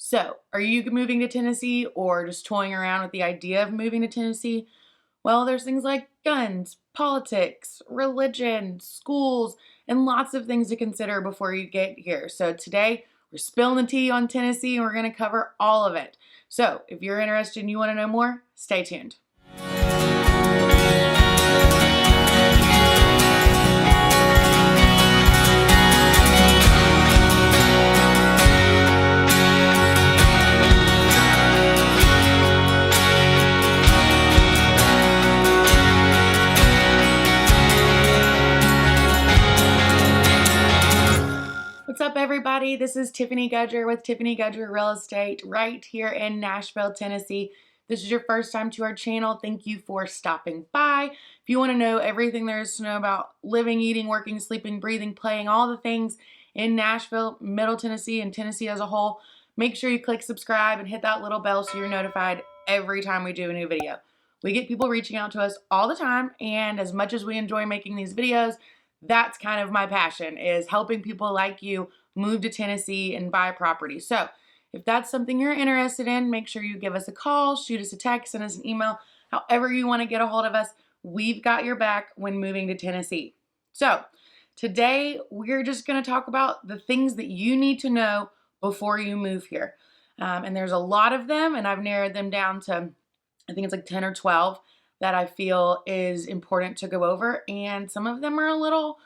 So, are you moving to Tennessee or just toying around with the idea of moving to Tennessee? Well, there's things like guns, politics, religion, schools, and lots of things to consider before you get here. So, today we're spilling the tea on Tennessee and we're going to cover all of it. So, if you're interested and you want to know more, stay tuned. What's up, everybody? This is Tiffany Gudger with Tiffany Gudger Real Estate right here in Nashville, Tennessee. If this is your first time to our channel, thank you for stopping by. If you want to know everything there is to know about living, eating, working, sleeping, breathing, playing, all the things in Nashville, Middle Tennessee, and Tennessee as a whole, make sure you click subscribe and hit that little bell so you're notified every time we do a new video. We get people reaching out to us all the time, and as much as we enjoy making these videos, that's kind of my passion, is helping people like you move to Tennessee and buy property. So if that's something you're interested in, make sure you give us a call, shoot us a text, send us an email, however you want to get a hold of us. We've got your back when moving to Tennessee. So today we're just going to talk about the things that you need to know before you move here. And there's a lot of them, and I've narrowed them down to, I think it's like 10 or 12 that I feel is important to go over, and some of them are a little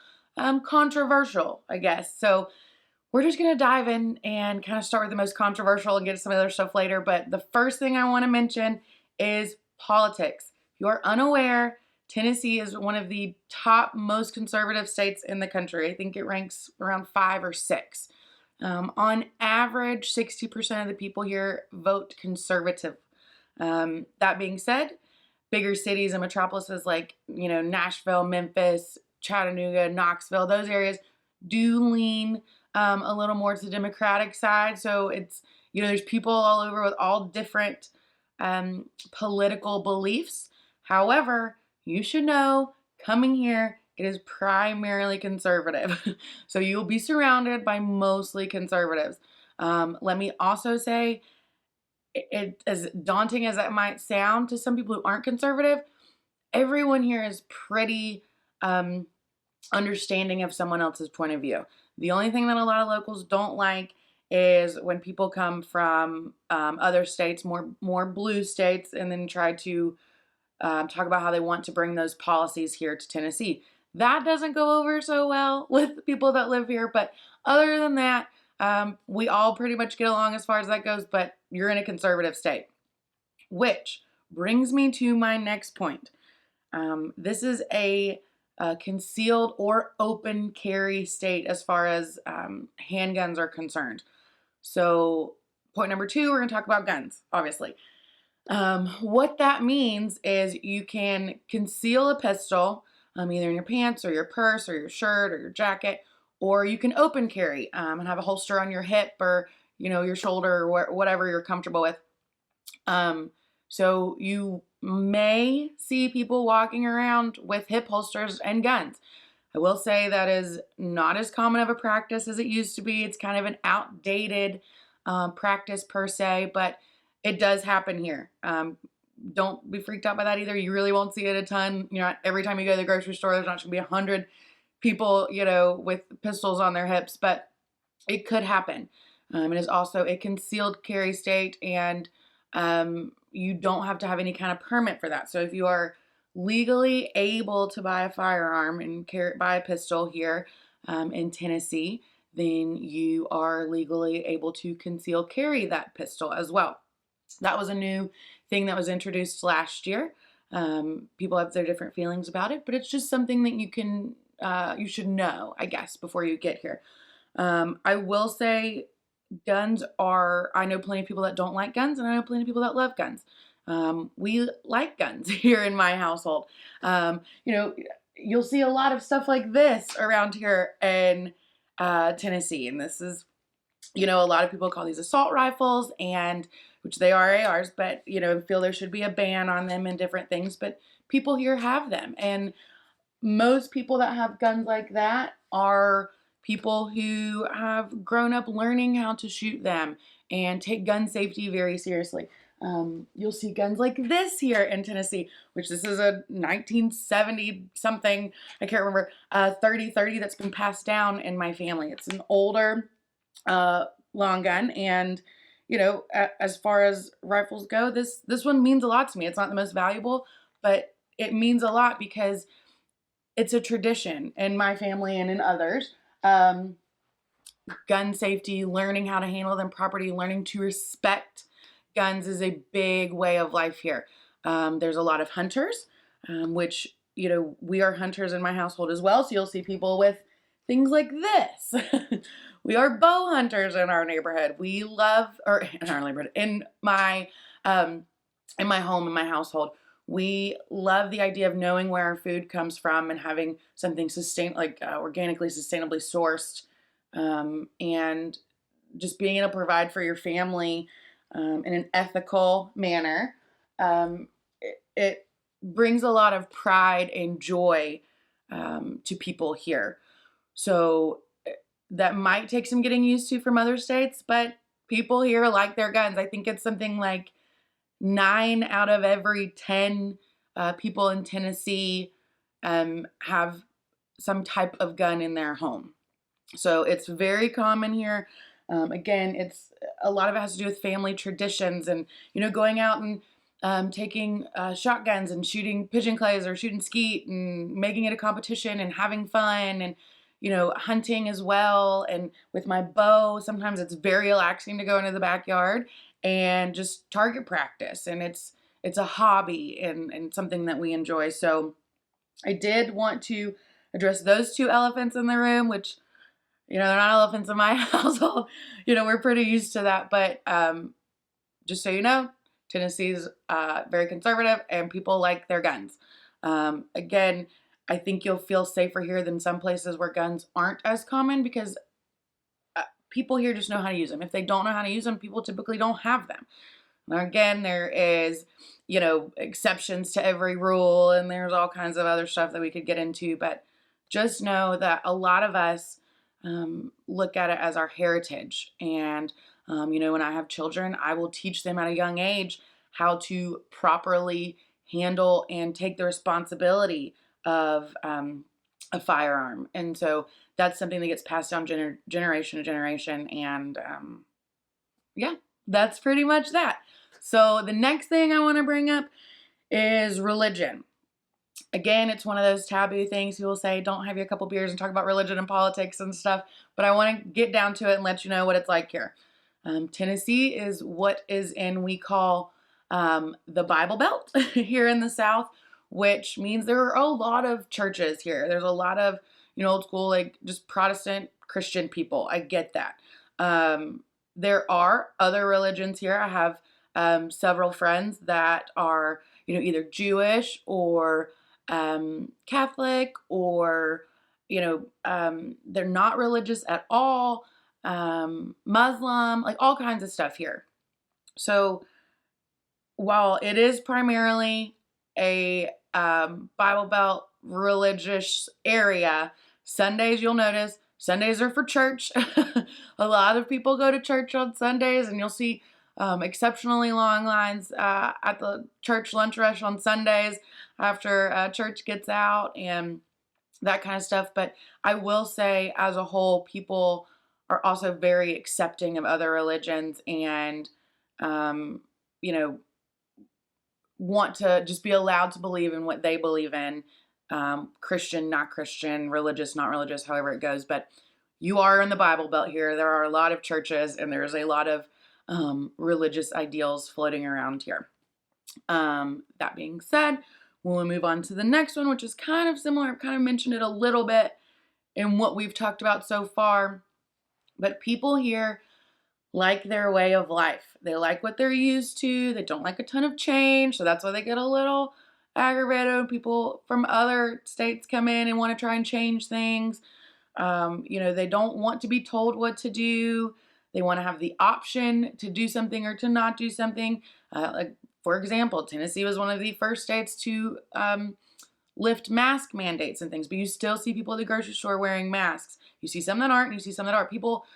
controversial, I guess. So we're just gonna dive in and kind of start with the most controversial and get to some other stuff later. But the first thing I want to mention is politics. If you are unaware, Tennessee is one of the top most conservative states in the country. I think it ranks around 5 or 6. On average, 60% of the people here vote conservative. That being said, bigger cities and metropolises like, Nashville, Memphis, Chattanooga, Knoxville, those areas do lean a little more to the Democratic side. So it's, there's people all over with all different political beliefs. However, you should know coming here, it is primarily conservative. So you'll be surrounded by mostly conservatives. Let me also say, as daunting as that might sound to some people who aren't conservative, everyone here is pretty understanding of someone else's point of view. The only thing that a lot of locals don't like is when people come from other states, more blue states, and then try to talk about how they want to bring those policies here to Tennessee. That doesn't go over so well with people that live here, but other than that, we all pretty much get along as far as that goes, but you're in a conservative state. Which brings me to my next point. This is a concealed or open carry state as far as handguns are concerned. So point number 2, we're going to talk about guns, obviously. What that means is you can conceal a pistol either in your pants or your purse or your shirt or your jacket, or you can open carry and have a holster on your hip or, your shoulder or whatever you're comfortable with. So you may see people walking around with hip holsters and guns. I will say that is not as common of a practice as it used to be. It's kind of an outdated practice per se, but it does happen here. Don't be freaked out by that either. You really won't see it a ton. Every time you go to the grocery store, there's not going to be 100 people, with pistols on their hips, but it could happen. It is also a concealed carry state, and you don't have to have any kind of permit for that. So if you are legally able to buy a firearm and buy a pistol here in Tennessee, then you are legally able to conceal carry that pistol as well. That was a new thing that was introduced last year. People have their different feelings about it, but it's just something that you should know, I guess, before you get here. I will say guns I know plenty of people that don't like guns, and I know plenty of people that love guns. We like guns here in my household. You'll see a lot of stuff like this around here in Tennessee, and this is, a lot of people call these assault rifles, and which they are ARs, but, feel there should be a ban on them and different things, but people here have them. And most people that have guns like that are people who have grown up learning how to shoot them and take gun safety very seriously. You'll see guns like this here in Tennessee, which this is a 1970 something, I can't remember, 30-30 that's been passed down in my family. It's an older long gun, and as far as rifles go, this one means a lot to me. It's not the most valuable, but it means a lot because it's a tradition in my family and in others. Gun safety, learning how to handle them properly, learning to respect guns is a big way of life here. There's a lot of hunters, which, we are hunters in my household as well. So you'll see people with things like this. We are bow hunters in our neighborhood. We love, or in our neighborhood, in my home, in my household, we love the idea of knowing where our food comes from and having something organically, sustainably sourced, and just being able to provide for your family in an ethical manner. It brings a lot of pride and joy to people here. So that might take some getting used to from other states, but people here like their guns. I think it's something like 9 out of every 10 people in Tennessee have some type of gun in their home. So it's very common here. Again, it's a lot of it has to do with family traditions and, going out and taking shotguns and shooting pigeon clays or shooting skeet and making it a competition and having fun and, hunting as well. And with my bow, sometimes it's very relaxing to go into the backyard and just target practice. And it's a hobby and something that we enjoy. So I did want to address those two elephants in the room, which, they're not elephants in my household. We're pretty used to that. But just so you know, Tennessee's very conservative and people like their guns. Again, I think you'll feel safer here than some places where guns aren't as common because people here just know how to use them. If they don't know how to use them, people typically don't have them. Now, again, there is, exceptions to every rule, and there's all kinds of other stuff that we could get into. But just know that a lot of us look at it as our heritage. And, when I have children, I will teach them at a young age how to properly handle and take the responsibility of a firearm. And so that's something that gets passed down generation to generation. And yeah, that's pretty much that. So the next thing I want to bring up is religion. Again, it's one of those taboo things. People say, don't have you a couple beers and talk about religion and politics and stuff. But I want to get down to it and let you know what it's like here. Tennessee is what we call the Bible Belt here in the South, which means there are a lot of churches here. There's a lot of, old school, like just Protestant Christian people. I get that. There are other religions here. I have several friends that are, either Jewish or Catholic or, they're not religious at all, Muslim, like all kinds of stuff here. So while it is primarily a Bible Belt religious area, Sundays, you'll notice, Sundays are for church. A lot of people go to church on Sundays, and you'll see exceptionally long lines at the church lunch rush on Sundays after church gets out and that kind of stuff. But I will say, as a whole, people are also very accepting of other religions and, want to just be allowed to believe in what they believe in. Christian, not Christian, religious, not religious, however it goes. But you are in the Bible Belt here. There are a lot of churches, and there's a lot of religious ideals floating around here. That being said, we'll move on to the next one, which is kind of similar. I've kind of mentioned it a little bit in what we've talked about so far. But people here like their way of life. They like what they're used to. They don't like a ton of change. So that's why they get a little aggravated when people from other states come in and want to try and change things. They don't want to be told what to do. They want to have the option to do something or to not do something. Like, for example, Tennessee was one of the first states to lift mask mandates and things, but you still see people at the grocery store wearing masks. You see some that aren't, and you see some that are. People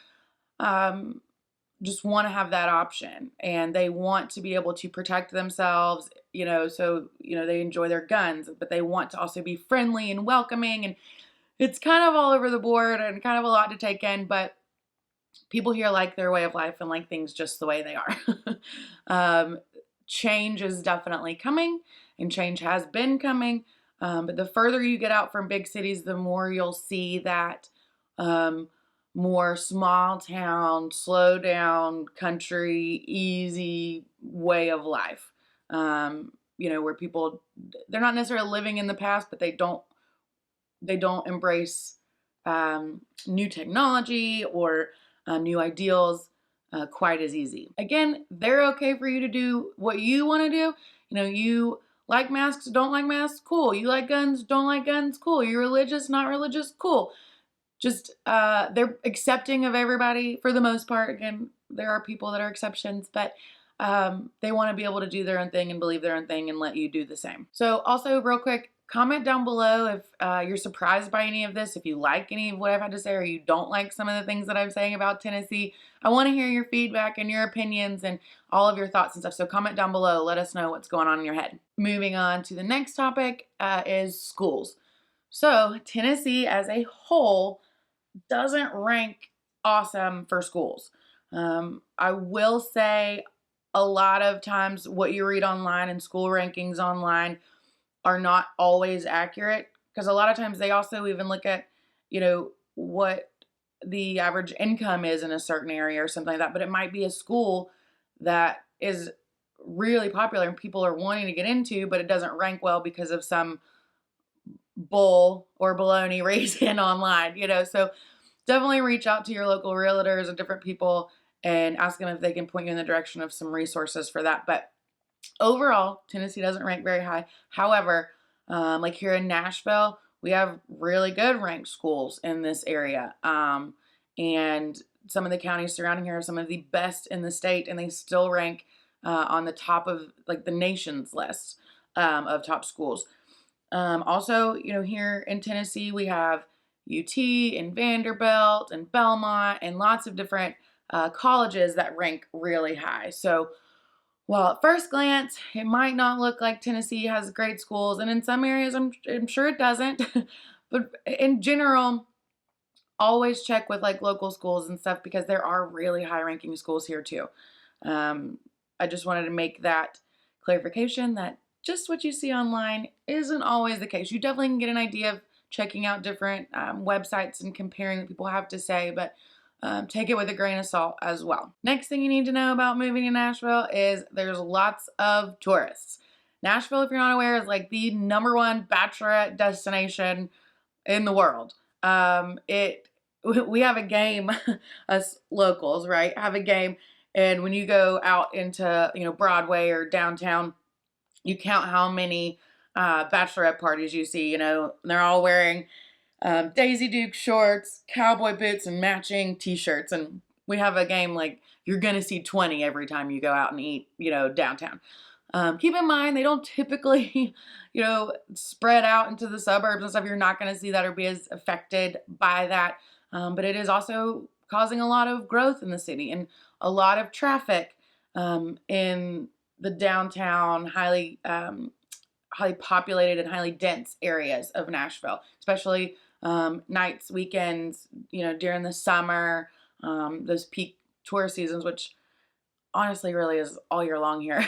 just want to have that option, and they want to be able to protect themselves, so, they enjoy their guns, but they want to also be friendly and welcoming. And it's kind of all over the board and kind of a lot to take in, but people here like their way of life and like things just the way they are. um, Change is definitely coming, and change has been coming. But the further you get out from big cities, the more you'll see that um, more small town, slow down, country, easy way of life. Where people, they're not necessarily living in the past, but they don't embrace new technology or new ideals quite as easy. Again, they're okay for you to do what you want to do. You like masks, don't like masks, cool. You like guns, don't like guns, cool. You're religious, not religious, cool. Just they're accepting of everybody for the most part. Again, there are people that are exceptions, but they want to be able to do their own thing and believe their own thing and let you do the same. So also real quick, comment down below if you're surprised by any of this, if you like any of what I've had to say, or you don't like some of the things that I'm saying about Tennessee. I want to hear your feedback and your opinions and all of your thoughts and stuff. So comment down below. Let us know what's going on in your head. Moving on to the next topic is schools. So Tennessee as a whole doesn't rank awesome for schools. I will say a lot of times what you read online and school rankings online are not always accurate, because a lot of times they also even look at, what the average income is in a certain area or something like that. But it might be a school that is really popular and people are wanting to get into, but it doesn't rank well because of some bull or baloney reason online, So definitely reach out to your local realtors and different people and ask them if they can point you in the direction of some resources for that. But overall, Tennessee doesn't rank very high. However, like here in Nashville, we have really good ranked schools in this area. And some of the counties surrounding here are some of the best in the state, and they still rank on the top of like the nation's list of top schools. Also, here in Tennessee, we have UT and Vanderbilt and Belmont and lots of different colleges that rank really high. So, well, at first glance, it might not look like Tennessee has great schools, and in some areas, I'm sure it doesn't. But in general, always check with like local schools and stuff, because there are really high ranking schools here too. I just wanted to make that clarification that just what you see online isn't always the case. You definitely can get an idea of checking out different websites and comparing what people have to say, but take it with a grain of salt as well. Next thing you need to know about moving to Nashville is there's lots of tourists. Nashville, if you're not aware, is like the #1 bachelorette destination in the world. We have a game, us locals, right? Have a game, and when you go out into Broadway or downtown, you count how many bachelorette parties you see. They're all wearing Daisy Duke shorts, cowboy boots, and matching t-shirts. And we have a game like you're going to see 20 every time you go out and eat, downtown. Keep in mind, they don't typically, spread out into the suburbs and stuff. You're not going to see that or be as affected by that. But it is also causing a lot of growth in the city and a lot of traffic in the downtown, highly populated and highly dense areas of Nashville, especially nights, weekends, during the summer, those peak tourist seasons, which honestly really is all year long here.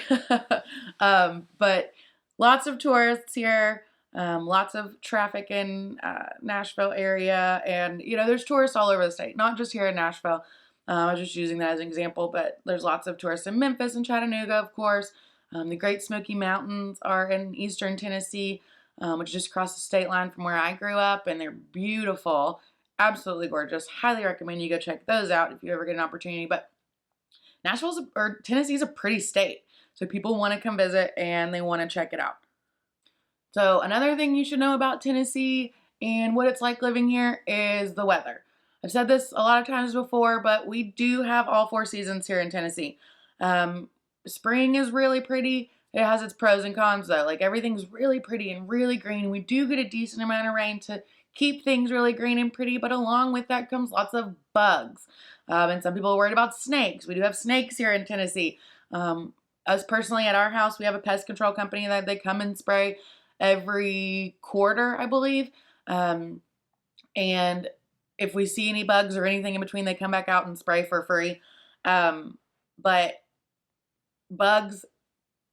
But lots of tourists here, lots of traffic in Nashville area, and there's tourists all over the state, not just here in Nashville. I was just using that as an example, but there's lots of tourists in Memphis and Chattanooga, of course. The Great Smoky Mountains are in eastern Tennessee, which is just across the state line from where I grew up, and they're beautiful, absolutely gorgeous. Highly recommend you go check those out if you ever get an opportunity. But Tennessee is a pretty state, so people want to come visit and they want to check it out. So another thing you should know about Tennessee and what it's like living here is the weather. I've said this a lot of times before, but we do have all 4 seasons here in Tennessee. Spring is really pretty. It has its pros and cons though. Like everything's really pretty and really green. We do get a decent amount of rain to keep things really green and pretty, but along with that comes lots of bugs. And some people are worried about snakes. We do have snakes here in Tennessee. Us personally at our house, we have a pest control company that they come and spray every quarter, I believe. And if we see any bugs or anything in between, they come back out and spray for free. But bugs,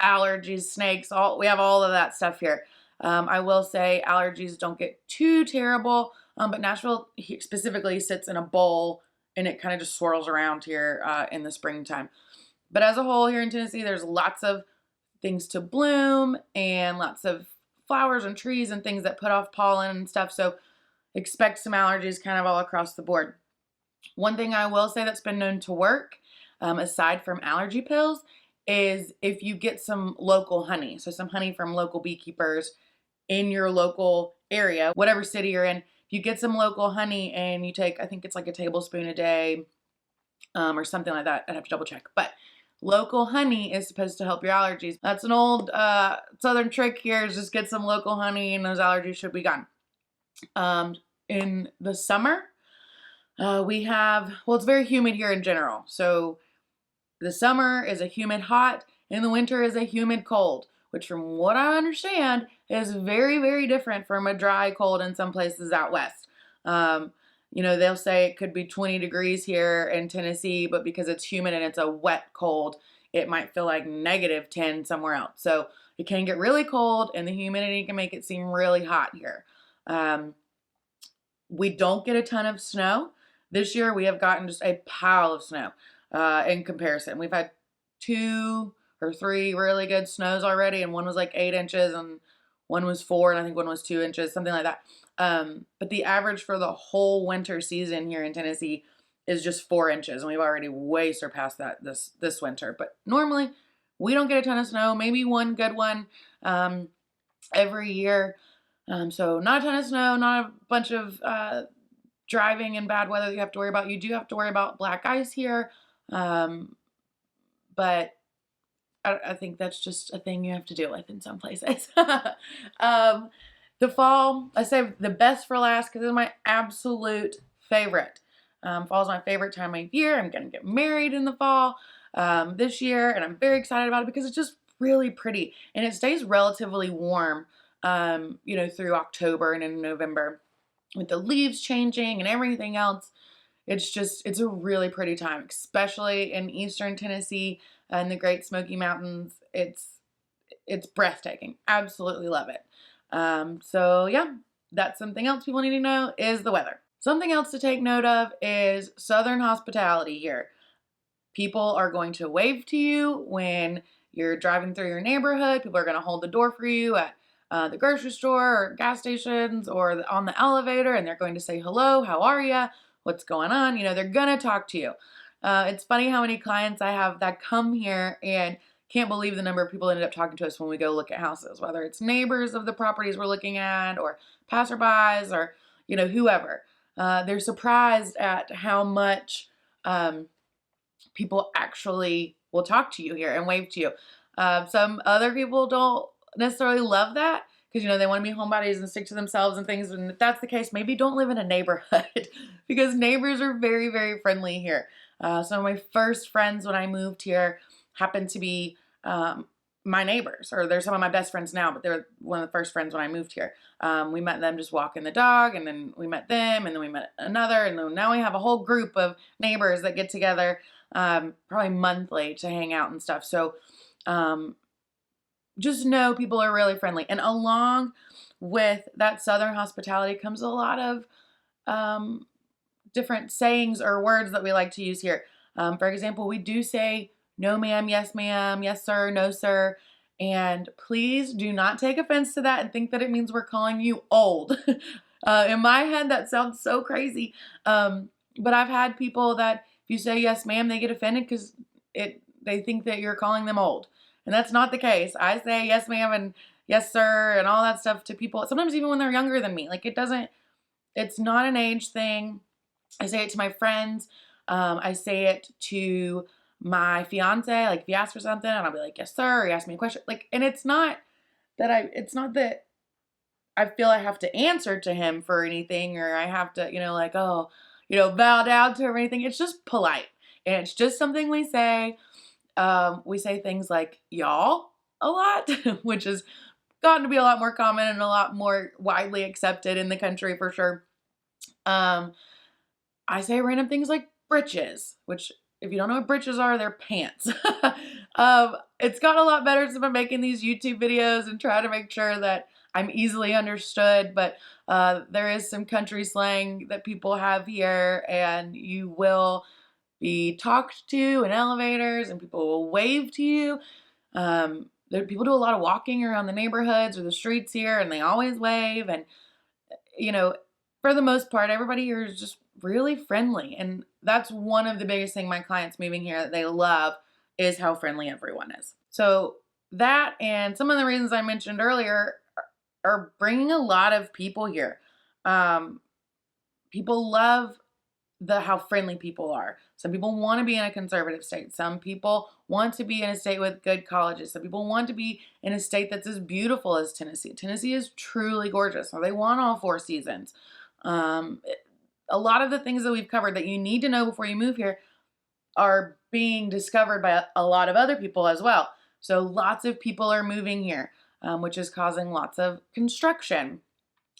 allergies, snakes, we have all of that stuff here. I will say allergies don't get too terrible, but Nashville specifically sits in a bowl and it kind of just swirls around here in the springtime. But as a whole here in Tennessee, there's lots of things to bloom and lots of flowers and trees and things that put off pollen and stuff. So expect some allergies kind of all across the board. One thing I will say that's been known to work, aside from allergy pills, is if you get some local honey. So some honey from local beekeepers in your local area, whatever city you're in. If you get some local honey and you take, I think it's like a tablespoon a day, or something like that. I'd have to double check. But local honey is supposed to help your allergies. That's an old southern trick here, is just get some local honey and those allergies should be gone. In the summer, we have, well, it's very humid here in general. So the summer is a humid hot and the winter is a humid cold, which from what I understand is very, very different from a dry cold in some places out west. You know, they'll say it could be 20 degrees here in Tennessee, but because it's humid and it's a wet cold, it might feel like -10 somewhere else. So it can get really cold and the humidity can make it seem really hot here. We don't get a ton of snow. This year we have gotten just a pile of snow in comparison. We've had 2 or 3 really good snows already, and one was like 8 inches and one was 4, and I think one was 2 inches, something like that. But the average for the whole winter season here in Tennessee is just 4 inches, and we've already way surpassed that this winter. But normally we don't get a ton of snow, maybe one good one every year. So not a ton of snow, not a bunch of driving in bad weather that you have to worry about. You do have to worry about black ice here, but I think that's just a thing you have to deal with in some places. The fall, I say the best for last because it's my absolute favorite. Fall is my favorite time of year. I'm going to get married in the fall this year, and I'm very excited about it because it's just really pretty. And it stays relatively warm, you know, through October and in November. With the leaves changing and everything else, it's a really pretty time, especially in eastern Tennessee and the Great Smoky Mountains. It's breathtaking. Absolutely love it. So yeah, that's something else people need to know is the weather. Something else to take note of is Southern hospitality here. People are going to wave to you when you're driving through your neighborhood. People are going to hold the door for you at the grocery store or gas stations or on the elevator, and they're going to say, hello, how are you? What's going on? You know, they're going to talk to you. It's funny how many clients I have that come here and can't believe the number of people ended up talking to us when we go look at houses, whether it's neighbors of the properties we're looking at or passerbys or, you know, whoever. They're surprised at how much people actually will talk to you here and wave to you. Some other people don't necessarily love that because, you know, they want to be homebodies and stick to themselves and things. And if that's the case, maybe don't live in a neighborhood because neighbors are very, very friendly here. Some of my first friends when I moved here happened to be my neighbors, or they're some of my best friends now, but they're one of the first friends when I moved here. We met them just walking the dog, and then we met them, and then we met another, and then now we have a whole group of neighbors that get together probably monthly to hang out and stuff. So just know people are really friendly. And along with that Southern hospitality comes a lot of different sayings or words that we like to use here. For example, we do say no ma'am, yes sir, no sir. And please do not take offense to that and think that it means we're calling you old. In my head, that sounds so crazy. But I've had people that if you say yes ma'am, they get offended because they think that you're calling them old. And that's not the case. I say yes ma'am and yes sir and all that stuff to people, sometimes even when they're younger than me. Like it's not an age thing. I say it to my friends. I say it to my fiance. Like if he asks for something and I'll be like, yes sir, or he asks me a question. Like, and it's not that I feel I have to answer to him for anything, or I have to, like, oh, bow down to him or anything. It's just polite. And it's just something we say. We say things like y'all a lot, which has gotten to be a lot more common and a lot more widely accepted in the country for sure. I say random things like britches, which if you don't know what britches are, they're pants. It's got a lot better since I'm making these YouTube videos and try to make sure that I'm easily understood, but there is some country slang that people have here, and you will be talked to in elevators and people will wave to you. People do a lot of walking around the neighborhoods or the streets here, and they always wave. And, for the most part, everybody here is just really friendly. And that's one of the biggest thing my clients moving here that they love is how friendly everyone is. So that and some of the reasons I mentioned earlier are bringing a lot of people here. People love how friendly people are. Some people want to be in a conservative state. Some people want to be in a state with good colleges. Some people want to be in a state that's as beautiful as Tennessee. Tennessee is truly gorgeous. So they want all 4 seasons. A lot of the things that we've covered that you need to know before you move here are being discovered by a lot of other people as well. So lots of people are moving here, which is causing lots of construction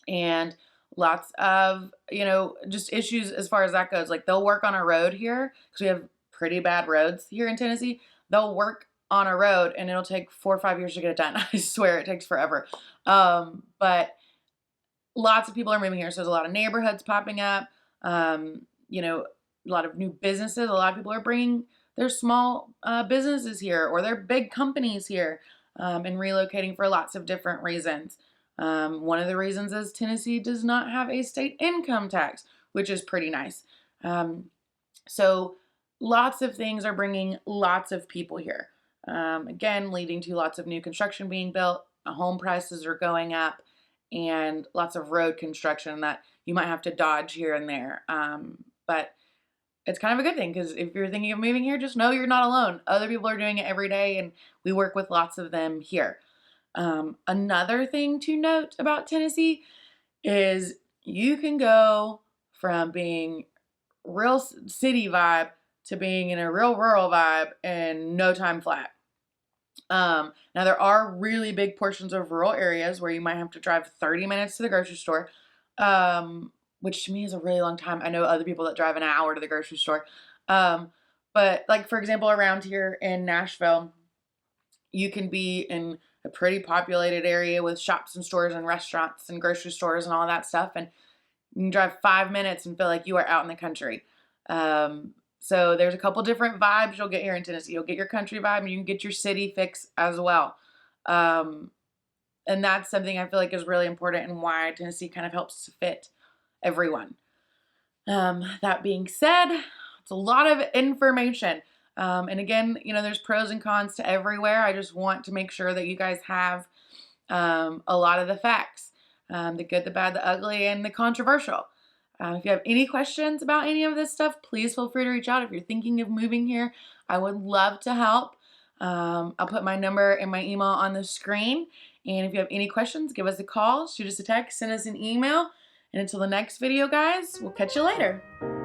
and lots of, just issues as far as that goes. Like they'll work on a road here because we have pretty bad roads here in Tennessee. They'll work on a road and it'll take 4 or 5 years to get it done. I swear it takes forever. But lots of people are moving here. So there's a lot of neighborhoods popping up, a lot of new businesses. A lot of people are bringing their small businesses here or their big companies here and relocating for lots of different reasons. One of the reasons is Tennessee does not have a state income tax, which is pretty nice. So lots of things are bringing lots of people here. Again, leading to lots of new construction being built. Home prices are going up and lots of road construction that you might have to dodge here and there. But it's kind of a good thing because if you're thinking of moving here, just know you're not alone. Other people are doing it every day and we work with lots of them here. Another thing to note about Tennessee is you can go from being real city vibe to being in a real rural vibe in no time flat. Now there are really big portions of rural areas where you might have to drive 30 minutes to the grocery store, which to me is a really long time. I know other people that drive an hour to the grocery store. But like, for example, around here in Nashville, you can be in a pretty populated area with shops and stores and restaurants and grocery stores and all that stuff. And you can drive 5 minutes and feel like you are out in the country. So there's a couple different vibes you'll get here in Tennessee. You'll get your country vibe and you can get your city fix as well. And that's something I feel like is really important and why Tennessee kind of helps to fit everyone. That being said, it's a lot of information. And again, there's pros and cons to everywhere. I just want to make sure that you guys have a lot of the facts, the good, the bad, the ugly, and the controversial. If you have any questions about any of this stuff, please feel free to reach out. If you're thinking of moving here, I would love to help. I'll put my number and my email on the screen. And if you have any questions, give us a call, shoot us a text, send us an email. And until the next video, guys, we'll catch you later.